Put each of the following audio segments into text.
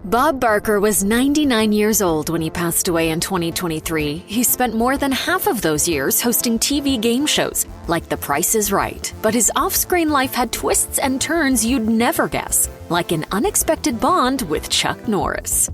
Bob Barker was 99 years old when he passed away in 2023. He spent more than half of those years hosting TV game shows like The Price is Right. But his off-screen life had twists and turns you'd never guess, like an unexpected bond with Chuck Norris.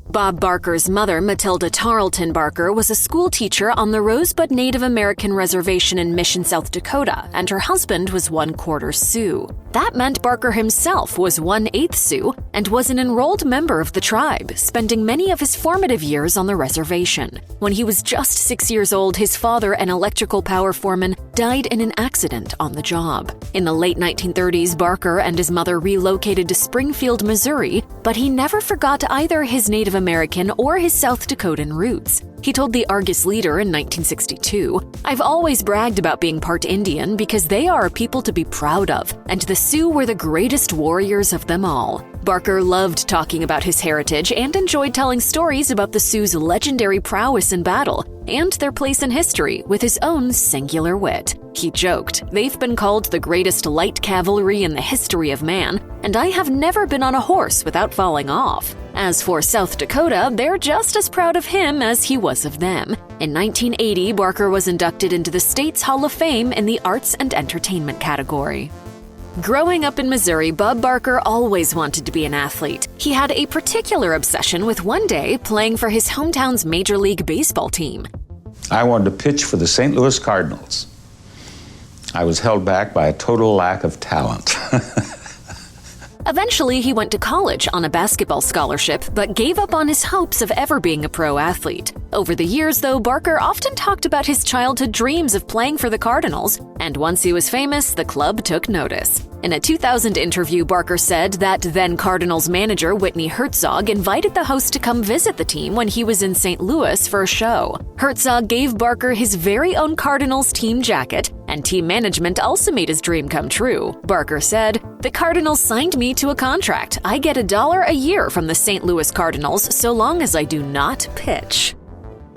Bob Barker's mother, Matilda Tarleton Barker, was a school teacher on the Rosebud Native American Reservation in Mission, South Dakota, and her husband was 1/4 Sioux. That meant Barker himself was 1/8 Sioux and was an enrolled member of the tribe, spending many of his formative years on the reservation. When he was just 6 years old, his father, an electrical power foreman, died in an accident on the job. In the late 1930s, Barker and his mother relocated to Springfield, Missouri, but he never forgot either his Native American or his South Dakotan roots. He told the Argus Leader in 1962, "I've always bragged about being part Indian because they are a people to be proud of, and the Sioux were the greatest warriors of them all." Barker loved talking about his heritage and enjoyed telling stories about the Sioux's legendary prowess in battle and their place in history with his own singular wit. He joked, "They've been called the greatest light cavalry in the history of man, and I have never been on a horse without falling off." As for South Dakota, they're just as proud of him as he was of them. In 1980, Barker was inducted into the state's Hall of Fame in the Arts and Entertainment category. Growing up in Missouri, Bob Barker always wanted to be an athlete. He had a particular obsession with one day playing for his hometown's Major League Baseball team. I wanted to pitch for the St. Louis Cardinals. I was held back by a total lack of talent. Eventually, he went to college on a basketball scholarship, but gave up on his hopes of ever being a pro athlete. Over the years, though, Barker often talked about his childhood dreams of playing for the Cardinals, and once he was famous, the club took notice. In a 2000 interview, Barker said that then Cardinals manager Whitney Herzog invited the host to come visit the team when he was in St. Louis for a show. Herzog gave Barker his very own Cardinals team jacket, and team management also made his dream come true. Barker said, "The Cardinals signed me to a contract. I get $1 a year from the St. Louis Cardinals so long as I do not pitch."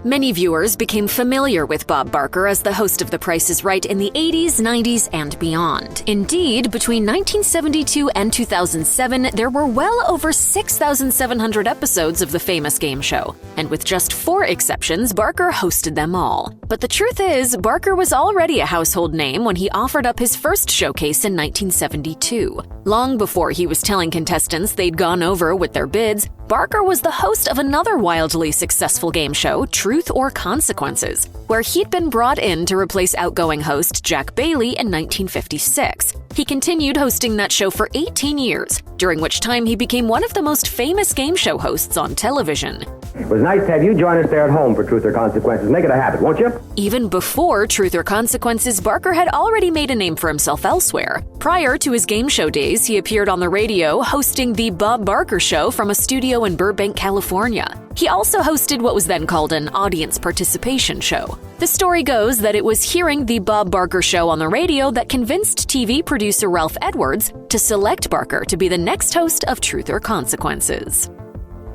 Many viewers became familiar with Bob Barker as the host of The Price is Right in the 80s, 90s, and beyond. Indeed, between 1972 and 2007, there were well over 6,700 episodes of the famous game show, and with just 4 exceptions, Barker hosted them all. But the truth is, Barker was already a household name when he offered up his first showcase in 1972. Long before he was telling contestants they'd gone over with their bids, Barker was the host of another wildly successful game show, Truth or Consequences, where he'd been brought in to replace outgoing host Jack Bailey in 1956. He continued hosting that show for 18 years, during which time he became one of the most famous game show hosts on television. It was nice to have you join us there at home for Truth or Consequences. Make it a habit, won't you? Even before Truth or Consequences, Barker had already made a name for himself elsewhere. Prior to his game show days, he appeared on the radio hosting The Bob Barker Show from a studio in Burbank, California. He also hosted what was then called an audience participation show. The story goes that it was hearing The Bob Barker Show on the radio that convinced TV producer Ralph Edwards to select Barker to be the next host of Truth or Consequences.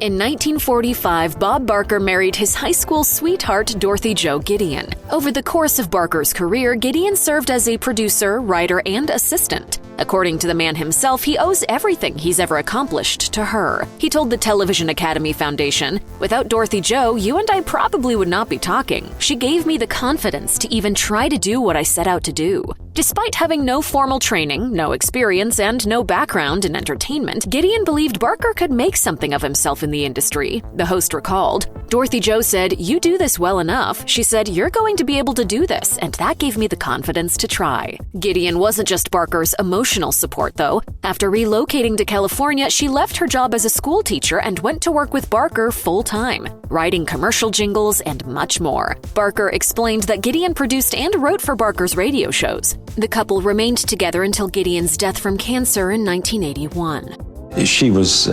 In 1945, Bob Barker married his high school sweetheart, Dorothy Jo Gideon. Over the course of Barker's career, Gideon served as a producer, writer, and assistant. According to the man himself, he owes everything he's ever accomplished to her. He told the Television Academy Foundation, "Without Dorothy Jo, you and I probably would not be talking. She gave me the confidence to even try to do what I set out to do." Despite having no formal training, no experience, and no background in entertainment, Gideon believed Barker could make something of himself in the industry. The host recalled, "Dorothy Jo said, 'You do this well enough.' She said, 'You're going to be able to do this,' and that gave me the confidence to try." Gideon wasn't just Barker's emotional support, though. After relocating to California, she left her job as a school teacher and went to work with Barker full-time, writing commercial jingles and much more. Barker explained that Gideon produced and wrote for Barker's radio shows. The couple remained together until Gideon's death from cancer in 1981. She was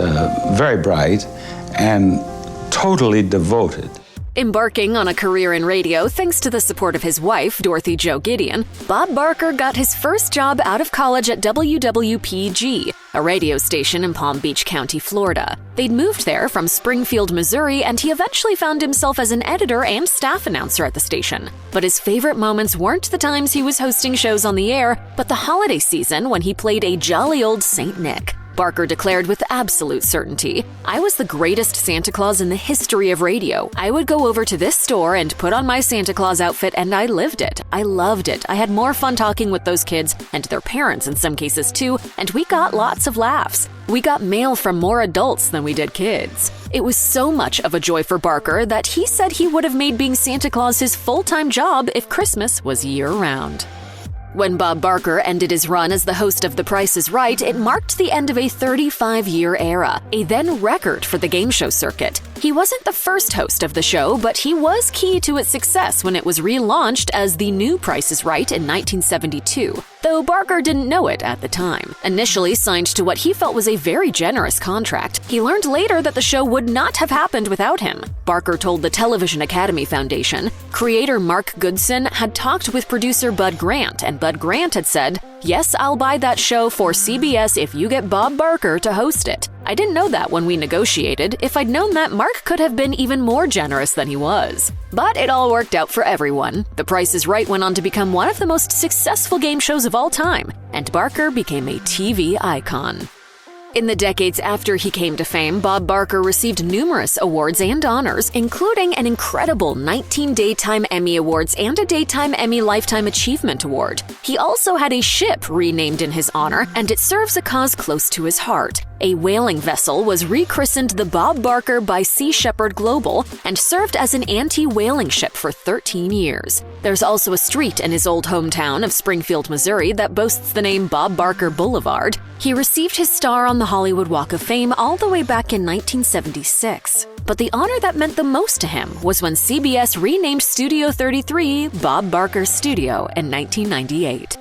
very bright and totally devoted. Embarking on a career in radio thanks to the support of his wife, Dorothy Jo Gideon, Bob Barker got his first job out of college at WWPG, a radio station in Palm Beach County, Florida. They'd moved there from Springfield, Missouri, and he eventually found himself as an editor and staff announcer at the station. But his favorite moments weren't the times he was hosting shows on the air, but the holiday season when he played a jolly old Saint Nick. Barker declared with absolute certainty, "I was the greatest Santa Claus in the history of radio. I would go over to this store and put on my Santa Claus outfit, and I lived it. I loved it. I had more fun talking with those kids, and their parents in some cases too, and we got lots of laughs. We got mail from more adults than we did kids." It was so much of a joy for Barker that he said he would have made being Santa Claus his full-time job if Christmas was year-round. When Bob Barker ended his run as the host of The Price is Right, it marked the end of a 35-year era, a then record for the game show circuit. He wasn't the first host of the show, but he was key to its success when it was relaunched as The New Price is Right in 1972, though Barker didn't know it at the time. Initially signed to what he felt was a very generous contract, he learned later that the show would not have happened without him. Barker told the Television Academy Foundation, creator Mark Goodson had talked with producer Bud Grant, and Bud Grant had said, "Yes, I'll buy that show for CBS if you get Bob Barker to host it." I didn't know that when we negotiated. If I'd known that, Mark could have been even more generous than he was. But it all worked out for everyone. The Price is Right went on to become one of the most successful game shows of all time, and Barker became a TV icon. In the decades after he came to fame, Bob Barker received numerous awards and honors, including an incredible 19 Daytime Emmy Awards and a Daytime Emmy Lifetime Achievement Award. He also had a ship renamed in his honor, and it serves a cause close to his heart. A whaling vessel was rechristened the Bob Barker by Sea Shepherd Global and served as an anti-whaling ship for 13 years. There's also a street in his old hometown of Springfield, Missouri that boasts the name Bob Barker Boulevard. He received his star on the Hollywood Walk of Fame all the way back in 1976. But the honor that meant the most to him was when CBS renamed Studio 33 Bob Barker Studio in 1998.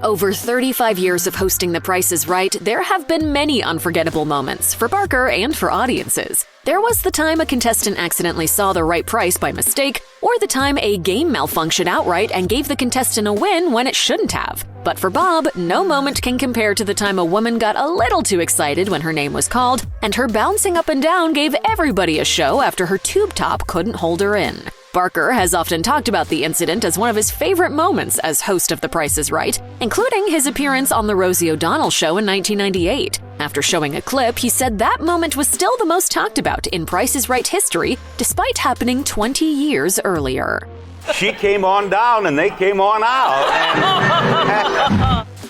Over 35 years of hosting The Price is Right, there have been many unforgettable moments for Barker and for audiences. There was the time a contestant accidentally saw the right price by mistake, or the time a game malfunctioned outright and gave the contestant a win when it shouldn't have. But for Bob, no moment can compare to the time a woman got a little too excited when her name was called, and her bouncing up and down gave everybody a show after her tube top couldn't hold her in. Barker has often talked about the incident as one of his favorite moments as host of The Price is Right, including his appearance on The Rosie O'Donnell Show in 1998. After showing a clip, he said that moment was still the most talked about in Price is Right history, despite happening 20 years earlier. She came on down and they came on out.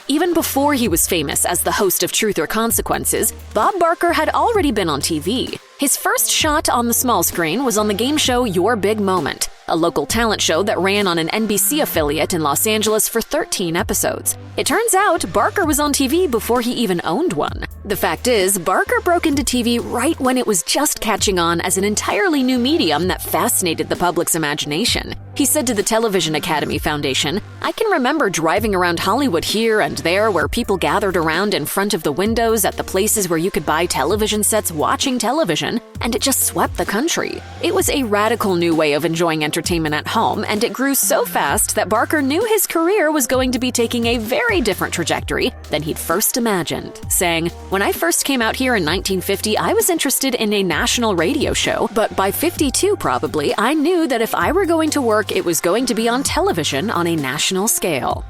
Even before he was famous as the host of Truth or Consequences, Bob Barker had already been on TV. His first shot on the small screen was on the game show Your Big Moment, a local talent show that ran on an NBC affiliate in Los Angeles for 13 episodes. It turns out Barker was on TV before he even owned one. The fact is, Barker broke into TV right when it was just catching on as an entirely new medium that fascinated the public's imagination. He said to the Television Academy Foundation, "I can remember driving around Hollywood here and there where people gathered around in front of the windows at the places where you could buy television sets watching television, and it just swept the country. It was a radical new way of enjoying entertainment at home, and it grew so fast that Barker knew his career was going to be taking a very different trajectory than he'd first imagined," saying, "When I first came out here in 1950, I was interested in a national radio show, but by 52 probably, I knew that if I were going to work, it was going to be on television on a national scale."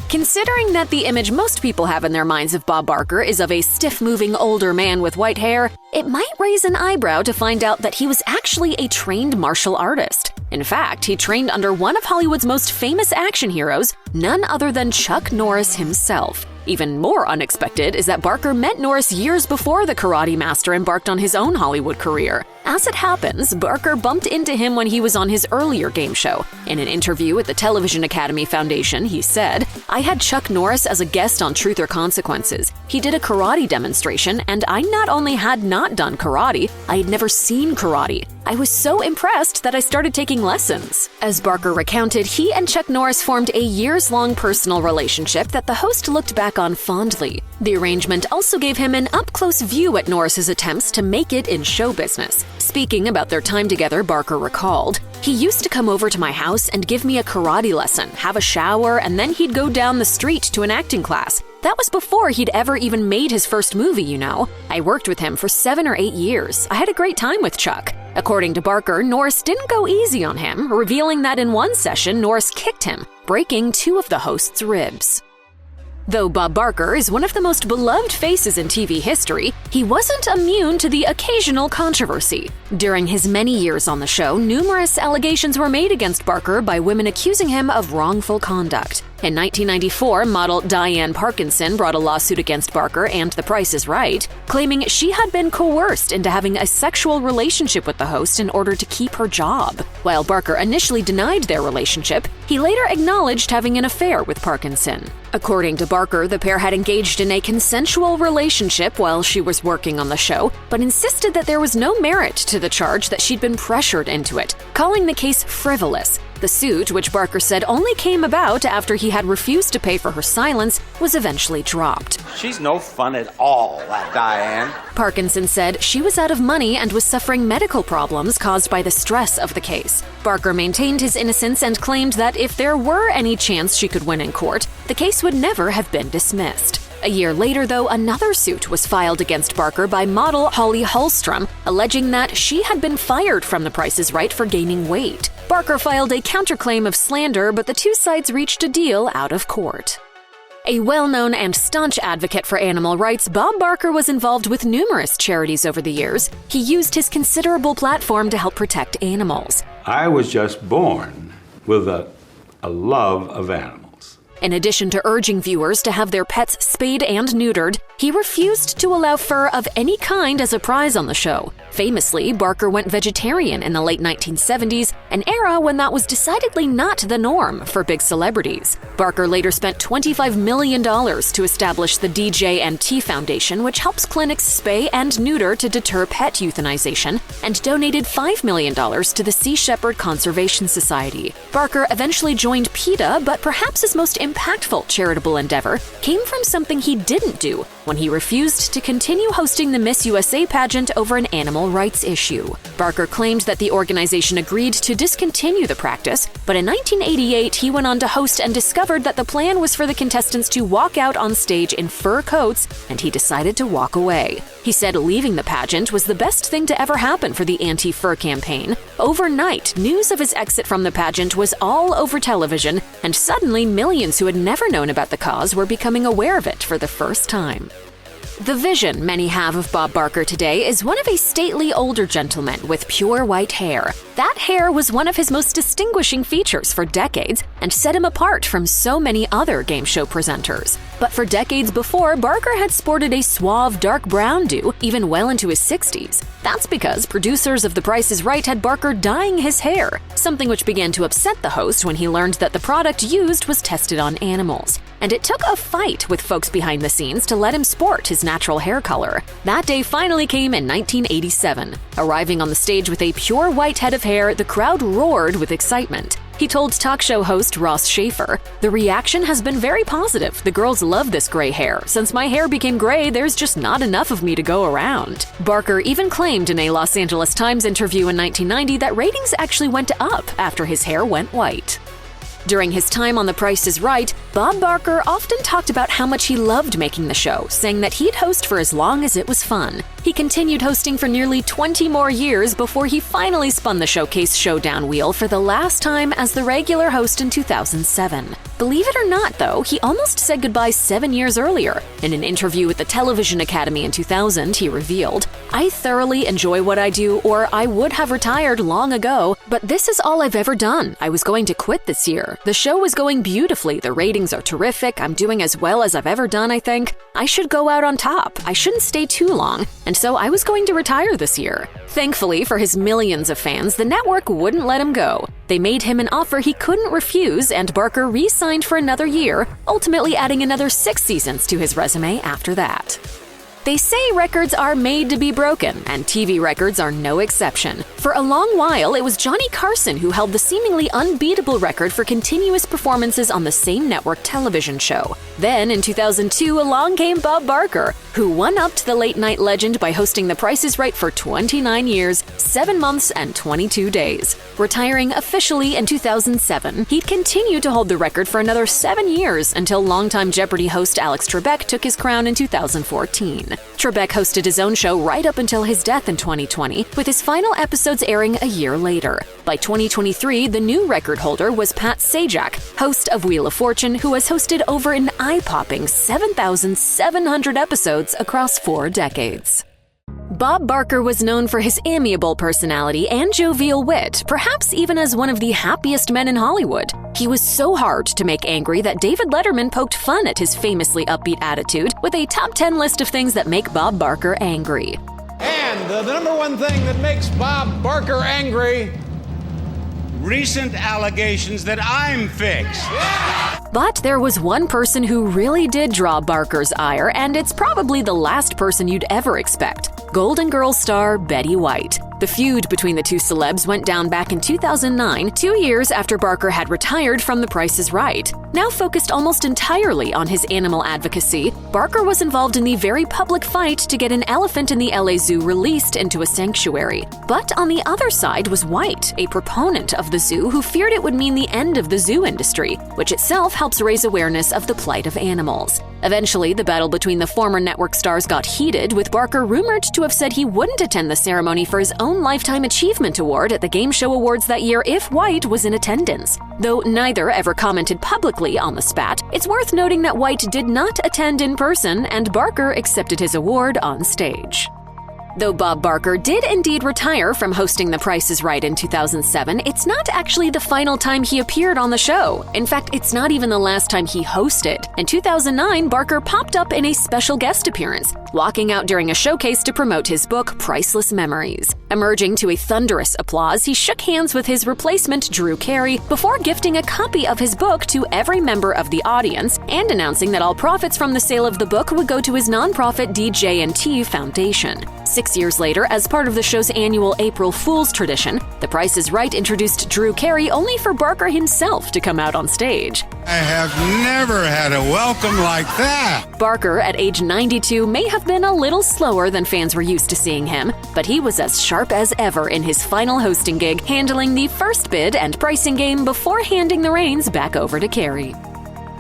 Considering that the image most people have in their minds of Bob Barker is of a stiff-moving older man with white hair, it might raise an eyebrow to find out that he was actually a trained martial artist. In fact, he trained under one of Hollywood's most famous action heroes, none other than Chuck Norris himself. Even more unexpected is that Barker met Norris years before the karate master embarked on his own Hollywood career. As it happens, Barker bumped into him when he was on his earlier game show. In an interview with the Television Academy Foundation, he said, "I had Chuck Norris as a guest on Truth or Consequences. He did a karate demonstration, and I not only had not done karate, I had never seen karate. I was so impressed that I started taking lessons." As Barker recounted, he and Chuck Norris formed a years-long personal relationship that the host looked back on fondly. The arrangement also gave him an up-close view at Norris's attempts to make it in show business. Speaking about their time together, Barker recalled, "He used to come over to my house and give me a karate lesson, have a shower, and then he'd go down the street to an acting class. That was before he'd ever even made his first movie, you know. I worked with him for 7 or 8 years. I had a great time with Chuck." According to Barker, Norris didn't go easy on him, revealing that in one session, Norris kicked him, breaking 2 of the host's ribs. Though Bob Barker is one of the most beloved faces in TV history, he wasn't immune to the occasional controversy. During his many years on the show, numerous allegations were made against Barker by women accusing him of wrongful conduct. In 1994, model Diane Parkinson brought a lawsuit against Barker and The Price is Right, claiming she had been coerced into having a sexual relationship with the host in order to keep her job. While Barker initially denied their relationship, he later acknowledged having an affair with Parkinson. According to Barker, the pair had engaged in a consensual relationship while she was working on the show, but insisted that there was no merit to the charge that she'd been pressured into it, calling the case frivolous. The suit, which Barker said only came about after he had refused to pay for her silence, was eventually dropped. She's no fun at all, that Diane. Parkinson said she was out of money and was suffering medical problems caused by the stress of the case. Barker maintained his innocence and claimed that if there were any chance she could win in court, the case would never have been dismissed. A year later, though, another suit was filed against Barker by model Holly Hallstrom, alleging that she had been fired from The Price is Right for gaining weight. Barker filed a counterclaim of slander, but the two sides reached a deal out of court. A well-known and staunch advocate for animal rights, Bob Barker was involved with numerous charities over the years. He used his considerable platform to help protect animals. I was just born with a love of animals. In addition to urging viewers to have their pets spayed and neutered, he refused to allow fur of any kind as a prize on the show. Famously, Barker went vegetarian in the late 1970s, an era when that was decidedly not the norm for big celebrities. Barker later spent $25 million to establish the DJ&T Foundation, which helps clinics spay and neuter to deter pet euthanization, and donated $5 million to the Sea Shepherd Conservation Society. Barker eventually joined PETA, but perhaps his most impactful charitable endeavor came from something he didn't do when he refused to continue hosting the Miss USA pageant over an animal rights issue. Barker claimed that the organization agreed to discontinue the practice, but in 1988 he went on to host and discovered that the plan was for the contestants to walk out on stage in fur coats, and he decided to walk away. He said leaving the pageant was the best thing to ever happen for the anti-fur campaign. Overnight, news of his exit from the pageant was all over television, and suddenly millions who had never known about the cause were becoming aware of it for the first time. The vision many have of Bob Barker today is one of a stately older gentleman with pure white hair. That hair was one of his most distinguishing features for decades and set him apart from so many other game show presenters. But for decades before, Barker had sported a suave dark brown do, even well into his 60s. That's because producers of The Price is Right had Barker dyeing his hair, something which began to upset the host when he learned that the product used was tested on animals. And it took a fight with folks behind the scenes to let him sport his natural hair color. That day finally came in 1987. Arriving on the stage with a pure white head of hair, the crowd roared with excitement. He told talk show host Ross Schaefer, "The reaction has been very positive. The girls love this gray hair. Since my hair became gray, there's just not enough of me to go around." Barker even claimed in a Los Angeles Times interview in 1990 that ratings actually went up after his hair went white. During his time on The Price is Right, Bob Barker often talked about how much he loved making the show, saying that he'd host for as long as it was fun. He continued hosting for nearly 20 more years before he finally spun the Showcase Showdown wheel for the last time as the regular host in 2007. Believe it or not, though, he almost said goodbye 7 years earlier. In an interview with the Television Academy in 2000, he revealed, "I thoroughly enjoy what I do, or I would have retired long ago, but this is all I've ever done. I was going to quit this year. The show is going beautifully. The ratings are terrific. I'm doing as well as I've ever done, I think. I should go out on top. I shouldn't stay too long. And so I was going to retire this year." Thankfully for his millions of fans, the network wouldn't let him go. They made him an offer he couldn't refuse, and Barker re-signed for another year, ultimately adding another 6 seasons to his resume after that. They say records are made to be broken, and TV records are no exception. For a long while, it was Johnny Carson who held the seemingly unbeatable record for continuous performances on the same network television show. Then, in 2002, along came Bob Barker, who one-upped the late-night legend by hosting The Price is Right for 29 years, 7 months, and 22 days. Retiring officially in 2007, he'd continue to hold the record for another 7 years until longtime Jeopardy host Alex Trebek took his crown in 2014. Trebek hosted his own show right up until his death in 2020, with his final episodes airing a year later. By 2023, the new record holder was Pat Sajak, host of Wheel of Fortune, who has hosted over an eye-popping 7,700 episodes across 4 decades. Bob Barker was known for his amiable personality and jovial wit, perhaps even as one of the happiest men in Hollywood. He was so hard to make angry that David Letterman poked fun at his famously upbeat attitude with a top 10 list of things that make Bob Barker angry. And the number one thing that makes Bob Barker angry: recent allegations that I'm fixed. But there was one person who really did draw Barker's ire, and it's probably the last person you'd ever expect: Golden Girls star Betty White. The feud between the two celebs went down back in 2009, 2 years after Barker had retired from The Price is Right. Now focused almost entirely on his animal advocacy, Barker was involved in the very public fight to get an elephant in the LA Zoo released into a sanctuary. But on the other side was White, a proponent of the zoo who feared it would mean the end of the zoo industry, which itself helps raise awareness of the plight of animals. Eventually, the battle between the former network stars got heated, with Barker rumored to have said he wouldn't attend the ceremony for his own Lifetime Achievement Award at the Game Show Awards that year if White was in attendance. Though neither ever commented publicly on the spat, it's worth noting that White did not attend in person, and Barker accepted his award on stage. Though Bob Barker did indeed retire from hosting The Price is Right in 2007, it's not actually the final time he appeared on the show. In fact, it's not even the last time he hosted. In 2009, Barker popped up in a special guest appearance, walking out during a showcase to promote his book, Priceless Memories. Emerging to a thunderous applause, he shook hands with his replacement, Drew Carey, before gifting a copy of his book to every member of the audience and announcing that all profits from the sale of the book would go to his nonprofit DJ&T Foundation. 6 years later, as part of the show's annual April Fool's tradition, The Price is Right introduced Drew Carey only for Barker himself to come out on stage. I have never had a welcome like that. Barker, at age 92, may have been a little slower than fans were used to seeing him, but he was as sharp as ever in his final hosting gig, handling the first bid and pricing game before handing the reins back over to Carey.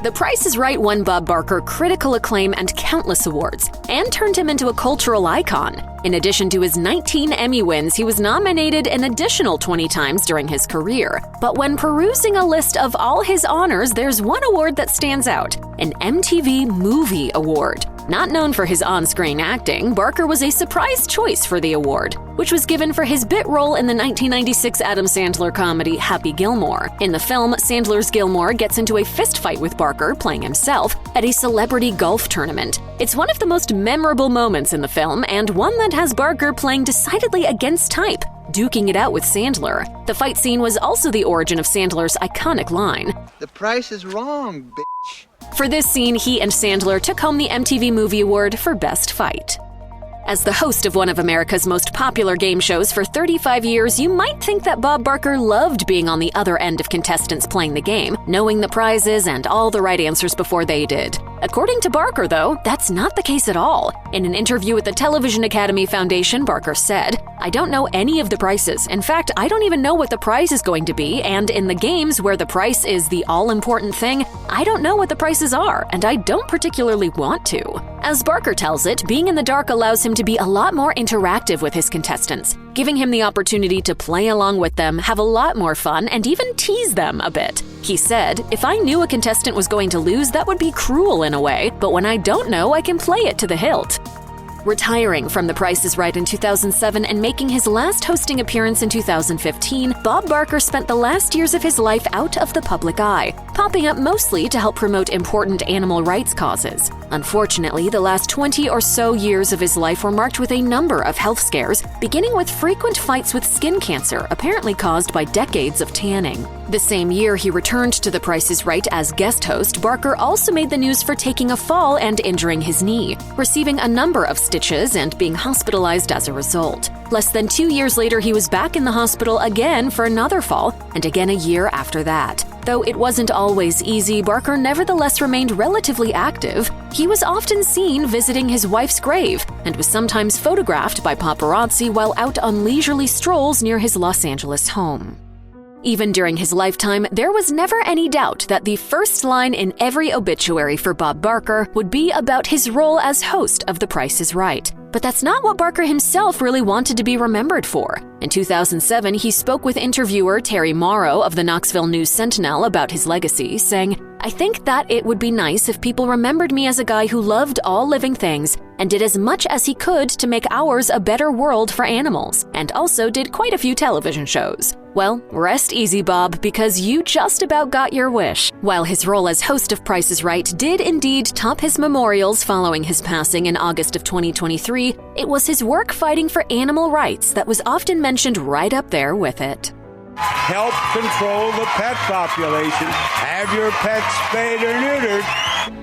The Price is Right won Bob Barker critical acclaim and countless awards, and turned him into a cultural icon. In addition to his 19 Emmy wins, he was nominated an additional 20 times during his career. But when perusing a list of all his honors, there's one award that stands out: an MTV Movie Award. Not known for his on-screen acting, Barker was a surprise choice for the award, which was given for his bit role in the 1996 Adam Sandler comedy Happy Gilmore. In the film, Sandler's Gilmore gets into a fistfight with Barker, playing himself, at a celebrity golf tournament. It's one of the most memorable moments in the film, and one that has Barker playing decidedly against type, duking it out with Sandler. The fight scene was also the origin of Sandler's iconic line, "The price is wrong, bitch." For this scene, he and Sandler took home the MTV Movie Award for Best Fight. As the host of one of America's most popular game shows for 35 years, you might think that Bob Barker loved being on the other end of contestants playing the game, knowing the prizes and all the right answers before they did. According to Barker, though, that's not the case at all. In an interview with the Television Academy Foundation, Barker said, "I don't know any of the prices. In fact, I don't even know what the prize is going to be, and in the games where the price is the all-important thing, I don't know what the prices are, and I don't particularly want to." As Barker tells it, being in the dark allows him to be a lot more interactive with his contestants, giving him the opportunity to play along with them, have a lot more fun, and even tease them a bit. He said, "If I knew a contestant was going to lose, that would be cruel in a way, but when I don't know, I can play it to the hilt." Retiring from The Price is Right in 2007 and making his last hosting appearance in 2015, Bob Barker spent the last years of his life out of the public eye, popping up mostly to help promote important animal rights causes. Unfortunately, the last 20 or so years of his life were marked with a number of health scares, beginning with frequent fights with skin cancer, apparently caused by decades of tanning. The same year he returned to The Price is Right as guest host, Barker also made the news for taking a fall and injuring his knee, receiving a number of stitches and being hospitalized as a result. Less than 2 years later, he was back in the hospital again for another fall, and again a year after that. Though it wasn't always easy, Barker nevertheless remained relatively active. He was often seen visiting his wife's grave and was sometimes photographed by paparazzi while out on leisurely strolls near his Los Angeles home. Even during his lifetime, there was never any doubt that the first line in every obituary for Bob Barker would be about his role as host of The Price is Right. But that's not what Barker himself really wanted to be remembered for. In 2007, he spoke with interviewer Terry Morrow of the Knoxville News-Sentinel about his legacy, saying, "I think that it would be nice if people remembered me as a guy who loved all living things and did as much as he could to make ours a better world for animals, and also did quite a few television shows." Well, rest easy, Bob, because you just about got your wish. While his role as host of Price is Right did indeed top his memorials following his passing in August of 2023, it was his work fighting for animal rights that was often mentioned right up there with it. Help control the pet population. Have your pets spayed or neutered.